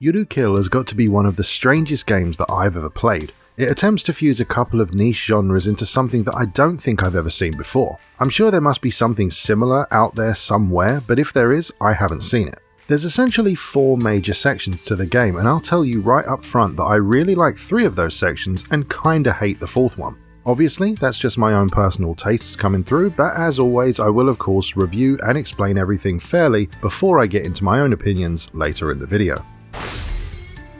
Yurukill has got to be one of the strangest games that I've ever played. It attempts to fuse a couple of niche genres into something that I don't think I've ever seen before. I'm sure there must be something similar out there somewhere, but if there is, I haven't seen it. There's essentially 4 major sections to the game, and I'll tell you right up front that I really like 3 of those sections and kinda hate the 4th one. Obviously, that's just my own personal tastes coming through, but as always, I will of course review and explain everything fairly before I get into my own opinions later in the video.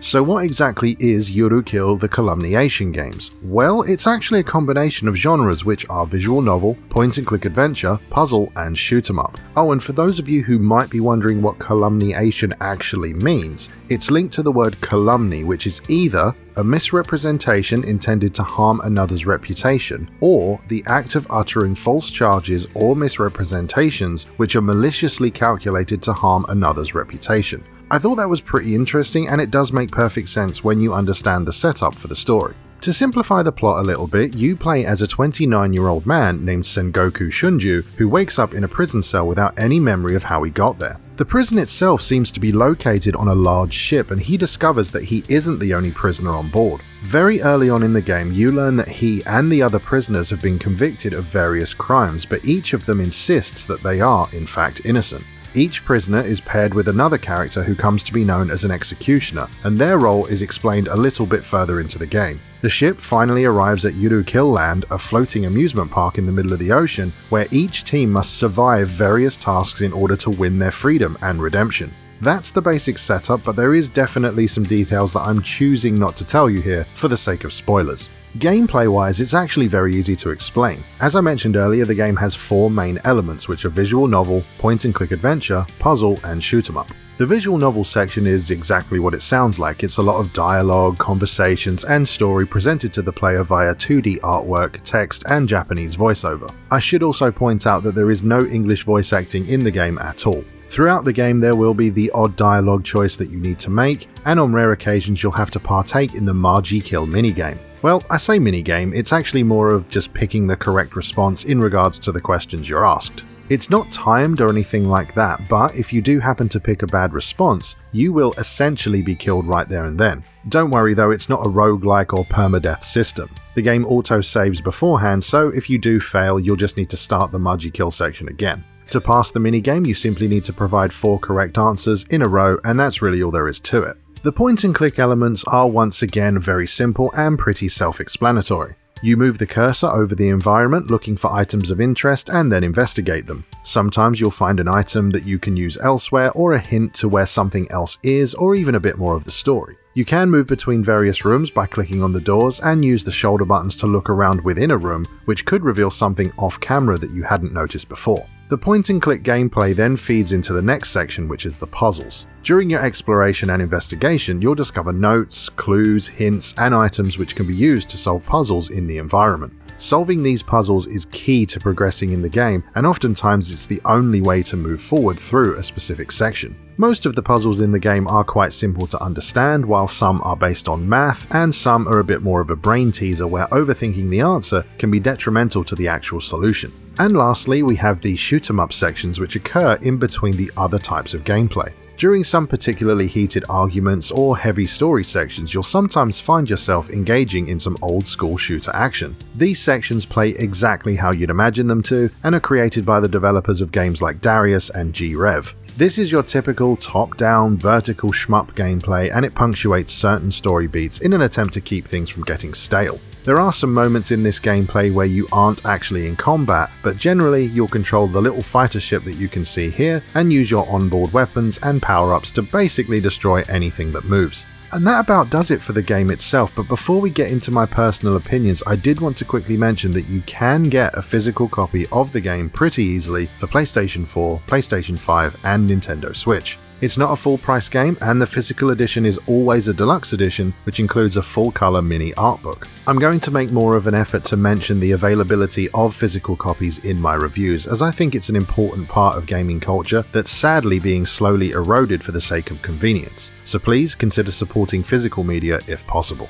So what exactly is Yurukill the Calumniation Games? Well, it's actually a combination of genres which are visual novel, point-and-click adventure, puzzle, and shoot 'em up. Oh, and for those of you who might be wondering what calumniation actually means, it's linked to the word calumny, which is either a misrepresentation intended to harm another's reputation, or the act of uttering false charges or misrepresentations which are maliciously calculated to harm another's reputation. I thought that was pretty interesting, and it does make perfect sense when you understand the setup for the story. To simplify the plot a little bit, you play as a 29-year-old man named Sengoku Shunju who wakes up in a prison cell without any memory of how he got there. The prison itself seems to be located on a large ship, and he discovers that he isn't the only prisoner on board. Very early on in the game, you learn that he and the other prisoners have been convicted of various crimes, but each of them insists that they are, in fact, innocent. Each prisoner is paired with another character who comes to be known as an executioner, and their role is explained a little bit further into the game. The ship finally arrives at Yurukill Land, a floating amusement park in the middle of the ocean, where each team must survive various tasks in order to win their freedom and redemption. That's the basic setup, but there is definitely some details that I'm choosing not to tell you here for the sake of spoilers. Gameplay-wise, it's actually very easy to explain. As I mentioned earlier, the game has 4 main elements, which are visual novel, point-and-click adventure, puzzle, and shoot 'em up. The visual novel section is exactly what it sounds like. It's a lot of dialogue, conversations, and story presented to the player via 2D artwork, text, and Japanese voiceover. I should also point out that there is no English voice acting in the game at all. Throughout the game there will be the odd dialogue choice that you need to make, and on rare occasions you'll have to partake in the Margie Kill minigame. Well, I say minigame, it's actually more of just picking the correct response in regards to the questions you're asked. It's not timed or anything like that, but if you do happen to pick a bad response, you will essentially be killed right there and then. Don't worry though, it's not a roguelike or permadeath system. The game auto-saves beforehand, so if you do fail, you'll just need to start the Margie Kill section again. To pass the minigame, you simply need to provide 4 correct answers in a row, and that's really all there is to it. The point-and-click elements are once again very simple and pretty self-explanatory. You move the cursor over the environment looking for items of interest and then investigate them. Sometimes you'll find an item that you can use elsewhere, or a hint to where something else is, or even a bit more of the story. You can move between various rooms by clicking on the doors and use the shoulder buttons to look around within a room, which could reveal something off camera that you hadn't noticed before. The point-and-click gameplay then feeds into the next section, which is the puzzles. During your exploration and investigation, you'll discover notes, clues, hints, and items which can be used to solve puzzles in the environment. Solving these puzzles is key to progressing in the game, and oftentimes it's the only way to move forward through a specific section. Most of the puzzles in the game are quite simple to understand, while some are based on math, and some are a bit more of a brain teaser where overthinking the answer can be detrimental to the actual solution. And lastly, we have the shoot 'em up sections which occur in between the other types of gameplay. During some particularly heated arguments or heavy story sections, you'll sometimes find yourself engaging in some old school shooter action. These sections play exactly how you'd imagine them to, and are created by the developers of games like Darius and G-Rev. This is your typical top-down, vertical shmup gameplay, and it punctuates certain story beats in an attempt to keep things from getting stale. There are some moments in this gameplay where you aren't actually in combat, but generally you'll control the little fighter ship that you can see here and use your onboard weapons and power-ups to basically destroy anything that moves. And that about does it for the game itself, but before we get into my personal opinions, I did want to quickly mention that you can get a physical copy of the game pretty easily for PlayStation 4, PlayStation 5 and Nintendo Switch. It's not a full price game, and the physical edition is always a deluxe edition, which includes a full color mini art book. I'm going to make more of an effort to mention the availability of physical copies in my reviews, as I think it's an important part of gaming culture that's sadly being slowly eroded for the sake of convenience. So please consider supporting physical media if possible.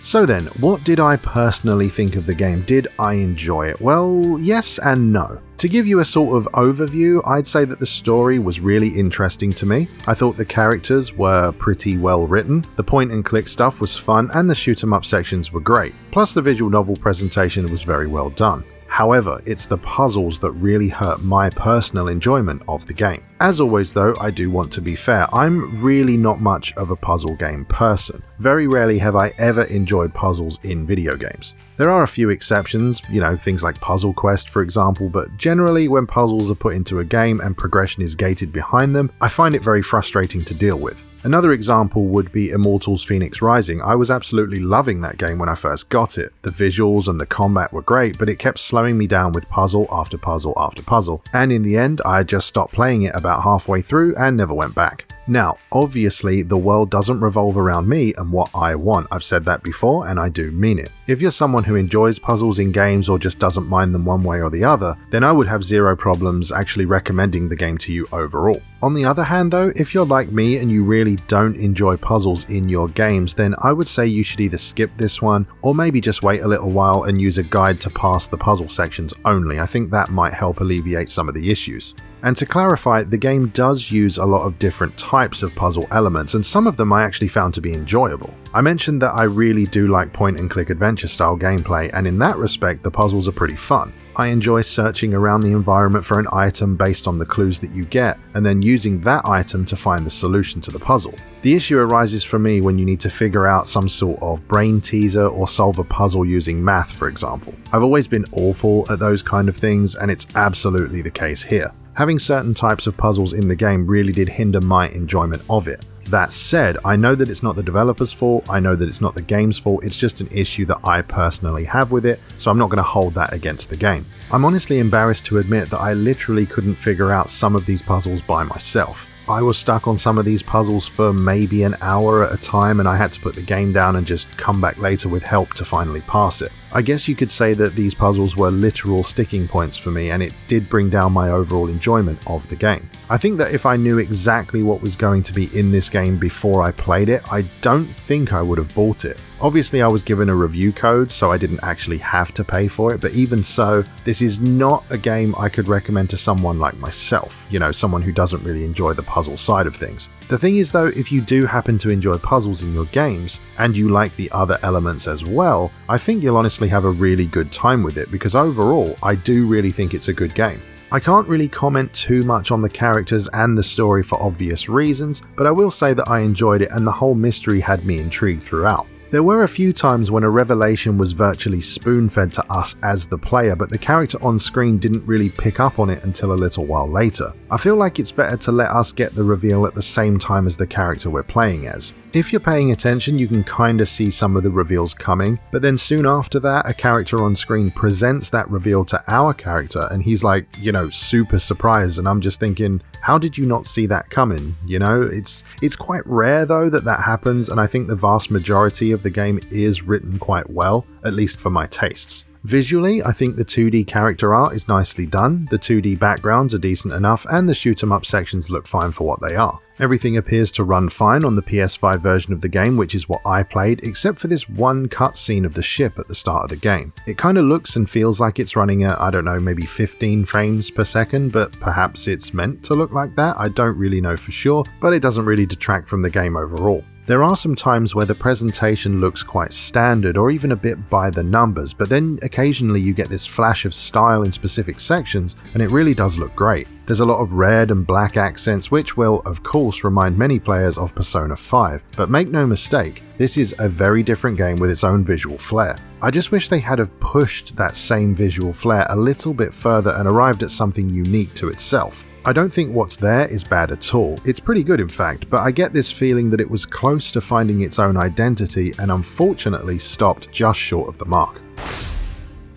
So then, what did I personally think of the game? Did I enjoy it? Well, yes and no. To give you a sort of overview, I'd say that the story was really interesting to me. I thought the characters were pretty well written, the point and click stuff was fun, and the shoot 'em up sections were great. Plus the visual novel presentation was very well done. However, it's the puzzles that really hurt my personal enjoyment of the game. As always though, I do want to be fair, I'm really not much of a puzzle game person. Very rarely have I ever enjoyed puzzles in video games. There are a few exceptions, things like Puzzle Quest for example, but generally when puzzles are put into a game and progression is gated behind them, I find it very frustrating to deal with. Another example would be Immortals Phoenix Rising. I was absolutely loving that game when I first got it. The visuals and the combat were great, but it kept slowing me down with puzzle after puzzle after puzzle, and in the end I just stopped playing it about halfway through and never went back. Now, obviously the world doesn't revolve around me and what I want. I've said that before and I do mean it. If you're someone who enjoys puzzles in games or just doesn't mind them one way or the other, then I would have zero problems actually recommending the game to you overall. On the other hand though, if you're like me and you really don't enjoy puzzles in your games, then I would say you should either skip this one or maybe just wait a little while and use a guide to pass the puzzle sections only. I think that might help alleviate some of the issues. And to clarify, the game does use a lot of different types of puzzle elements, and some of them I actually found to be enjoyable. I mentioned that I really do like point and click adventure style gameplay, and in that respect the puzzles are pretty fun. I enjoy searching around the environment for an item based on the clues that you get, and then using that item to find the solution to the puzzle. The issue arises for me when you need to figure out some sort of brain teaser or solve a puzzle using math, for example. I've always been awful at those kind of things, and it's absolutely the case here. Having certain types of puzzles in the game really did hinder my enjoyment of it. That said, I know that it's not the developer's fault, I know that it's not the game's fault, it's just an issue that I personally have with it, so I'm not going to hold that against the game. I'm honestly embarrassed to admit that I literally couldn't figure out some of these puzzles by myself. I was stuck on some of these puzzles for maybe an hour at a time, and I had to put the game down and just come back later with help to finally pass it. I guess you could say that these puzzles were literal sticking points for me, and it did bring down my overall enjoyment of the game. I think that if I knew exactly what was going to be in this game before I played it, I don't think I would have bought it. Obviously I was given a review code, so I didn't actually have to pay for it, but even so, this is not a game I could recommend to someone like myself, someone who doesn't really enjoy the puzzle side of things. The thing is though, if you do happen to enjoy puzzles in your games, and you like the other elements as well, I think you'll honestly have a really good time with it, because overall, I do really think it's a good game. I can't really comment too much on the characters and the story for obvious reasons, but I will say that I enjoyed it and the whole mystery had me intrigued throughout. There were a few times when a revelation was virtually spoon-fed to us as the player, but the character on screen didn't really pick up on it until a little while later. I feel like it's better to let us get the reveal at the same time as the character we're playing as. If you're paying attention, you can kinda see some of the reveals coming, but then soon after that, a character on screen presents that reveal to our character and he's like, super surprised, and I'm just thinking, how did you not see that coming? It's quite rare though that happens, and I think the vast majority of the game is written quite well, at least for my tastes. Visually, I think the 2D character art is nicely done, the 2D backgrounds are decent enough, and the shoot 'em up sections look fine for what they are. Everything appears to run fine on the PS5 version of the game, which is what I played, except for this one cutscene of the ship at the start of the game. It kinda looks and feels like it's running at, maybe 15 frames per second, but perhaps it's meant to look like that, I don't really know for sure, but it doesn't really detract from the game overall. There are some times where the presentation looks quite standard or even a bit by the numbers, but then occasionally you get this flash of style in specific sections and it really does look great. There's a lot of red and black accents which will, of course, remind many players of Persona 5, but make no mistake, this is a very different game with its own visual flair. I just wish they had have pushed that same visual flair a little bit further and arrived at something unique to itself. I don't think what's there is bad at all, it's pretty good in fact, but I get this feeling that it was close to finding its own identity and unfortunately stopped just short of the mark.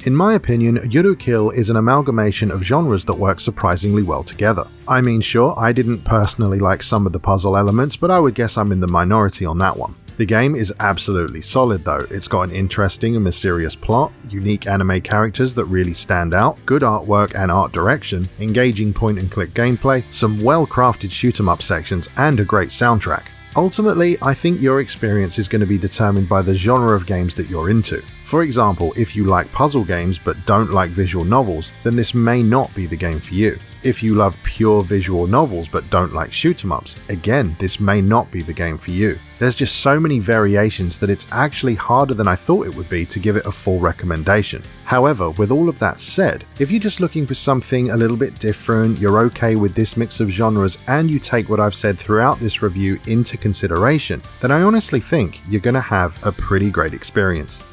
In my opinion, Yurukill is an amalgamation of genres that work surprisingly well together. I mean, sure, I didn't personally like some of the puzzle elements, but I would guess I'm in the minority on that one. The game is absolutely solid though, it's got an interesting and mysterious plot, unique anime characters that really stand out, good artwork and art direction, engaging point and click gameplay, some well crafted shoot 'em up sections and a great soundtrack. Ultimately, I think your experience is going to be determined by the genre of games that you're into. For example, if you like puzzle games but don't like visual novels, then this may not be the game for you. If you love pure visual novels but don't like shoot-'em-ups, again, this may not be the game for you. There's just so many variations that it's actually harder than I thought it would be to give it a full recommendation. However, with all of that said, if you're just looking for something a little bit different, you're okay with this mix of genres, and you take what I've said throughout this review into consideration, then I honestly think you're going to have a pretty great experience.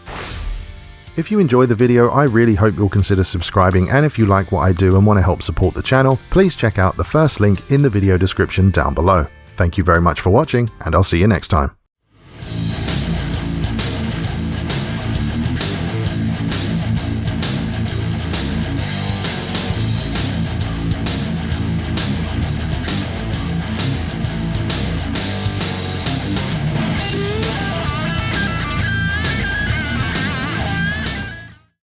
If you enjoy the video, I really hope you'll consider subscribing, and if you like what I do and want to help support the channel, please check out the first link in the video description down below. Thank you very much for watching, and I'll see you next time.